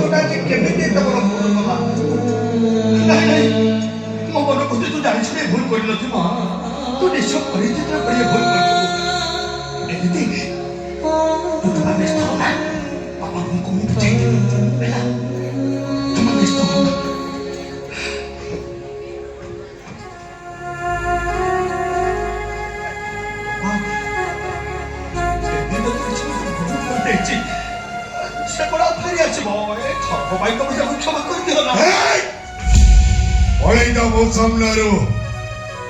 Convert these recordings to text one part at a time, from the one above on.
गोटा जे केमिति एत बड़ भूल कला नहीं नहीं मो मन बुद्धि तू जानि छे भूल कर नथि मां तू निश्चय परिचित करे भूल कर एमिति तू तो व्यस्त हो ना पापा को मुझे चाहिए बेटा तुम व्यस्त हो पळेदा मो सामनारो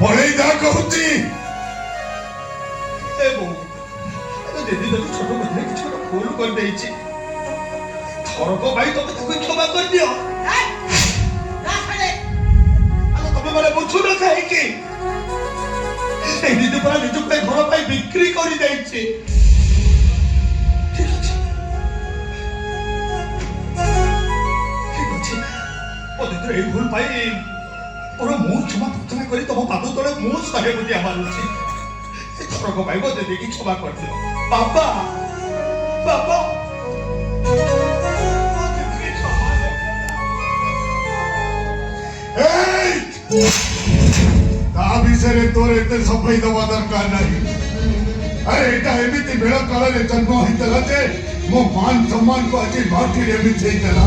पळेदा कहूची ए बो दीदी तो छोट बच्चे किछ भूल कर देछि थरको भाई तो क्षमा कर दियो ना छाड़े अरे तबे मारे बुझु न काहे की ए दीदी पर निज पे घर पाई बिक्री करी देछि এই ভুল পাই ওর মুখ ক্ষমা প্রার্থনা করি তোমার পাদ তলে মুখ সহে বুঝি আমার উচিত থরক পাইব দিদি কি ক্ষমা করছিল বাবা বাবা এই তা বিষয়ে তোর এতে সফাই দেওয়া দরকার নাই আরে এটা এমিতি বেড়া কালে জন্ম হইতলা যে মো মান সম্মান কো আজি মাটিরে বিছাইতলা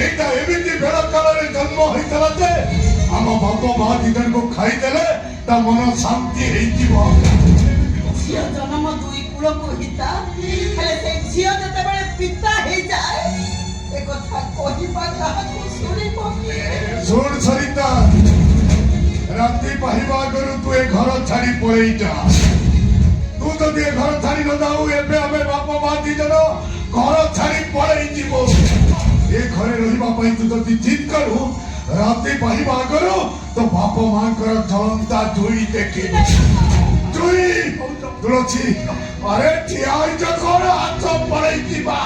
এটা এমিতি বেড়া কালে জন্ম হইতলা যে আম বাপ মা দিদন কো খাইদেলে তা মন শান্তি হইଯିବ ঝিও জন্ম দুই কুল কহিতা হেলে সে ঝিও যেতেবেলে পিতা হই যায় এ কথা কহিবা কাহাকু শুনিব শুন সরিতা রাত্রি পাহিবা গরু তু এ ঘর ছাড়ি পড়েই যা তু যদি এ ঘর ছাড়ি ন যাও এবে আমি বাপ মা দিদন ঘর ছাড়ি পড়েই যাব এ ঘরে রহিবা পাই তু যদি জিদ করু রাত্রি পাহিবা গরু তো বাপ মাঙ্কর জ্বলন্তা জুই দেখি জুই তুলছি আরে ঠিয়া হইছ ঘর হাত পড়েই দিবা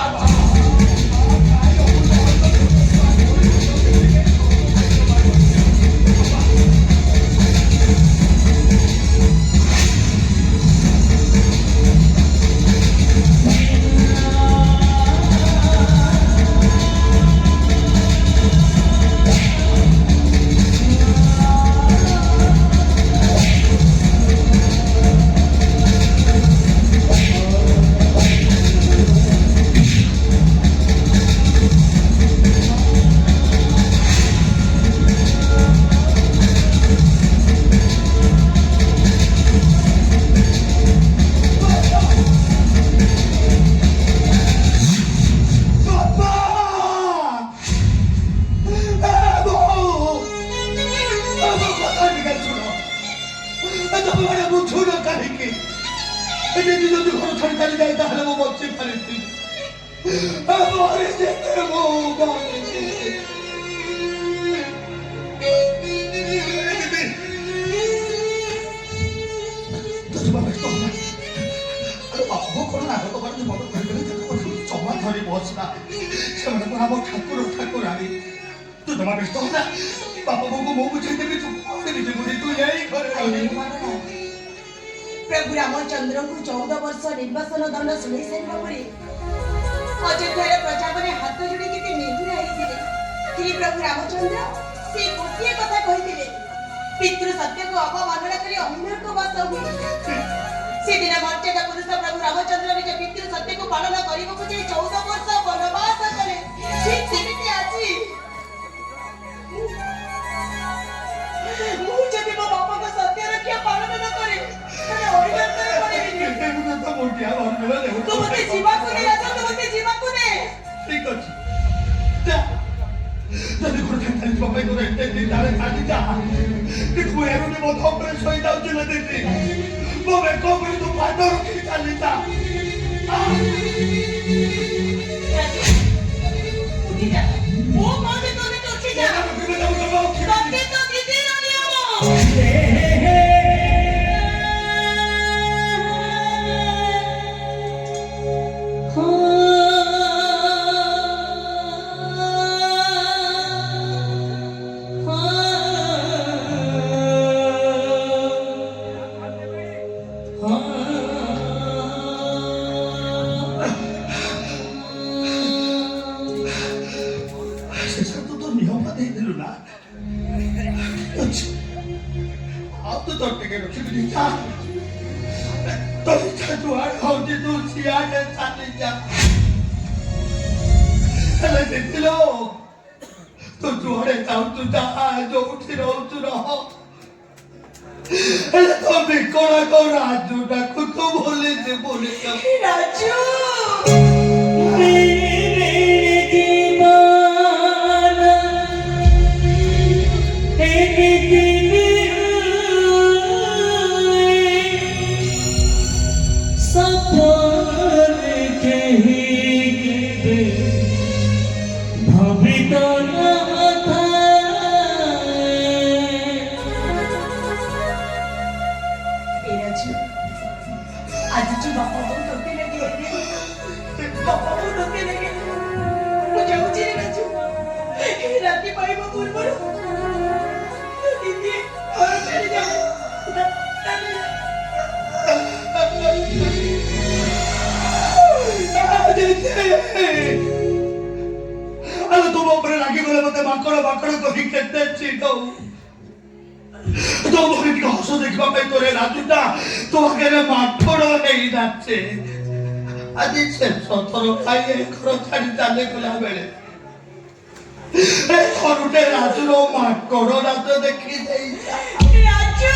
प्रभु रामचंद्र को 14 वर्ष निर्वासन दंड शुणी सारा पर अयोध्यार प्रजा मैंने हाथ जोड़ी के निंदुरा होते कि प्रभु रामचंद्र से गोटे कथा कही पितृ सत्य को अवमानना कर अन्य को बास हुए से दिन मर्यादा पुरुष प्रभु रामचंद्र निज पितृ सत्य को पालन करने को 14 वर्ष वनवास कले ठीक सेमिति आज जब मो बापा को सत्य रखिया पालन न करे तने ओरिगंतर पड़ेबी तो मोटिया और ले तो मते जीवा को ले आजा तो मते जीवा को दे ठीक अछि जा जल्दी कर खाली बापा को रहते दिन डाले खाली जा देखो एरो ने बहुत ऑपरेशन होई जाउ चले देती वो मैं को बोली तो पादर की चली जा उठी जा वो कौन से तो उठी जा तब तो दीदी रनिया तो इच्छा जुआर होती तू सियाने चाली जा हेले देखलो तो जुआरे जाऊ तू जा जो उठी रहो हेले तो बिकोड़ा को राजू ना कुछ बोले जा राजू आजीची बापा बहुत डोके लगे बापा बहुत डोके लगे मुझे रे राजू राती पाई में बुलबुल दीदी और चली जाए अरे तुम ऊपर लागी बोले मते माकड़ को ही कहते चीटो तो मोरे की हसो देखबा पे तोरे राजूटा तो आगे माकड़ नहीं जाचे आदि से सतरो खाइए घर छाड़ी जाने कोला बेले ए खरुटे राजूरो माकड़ राजू देखी देई राजू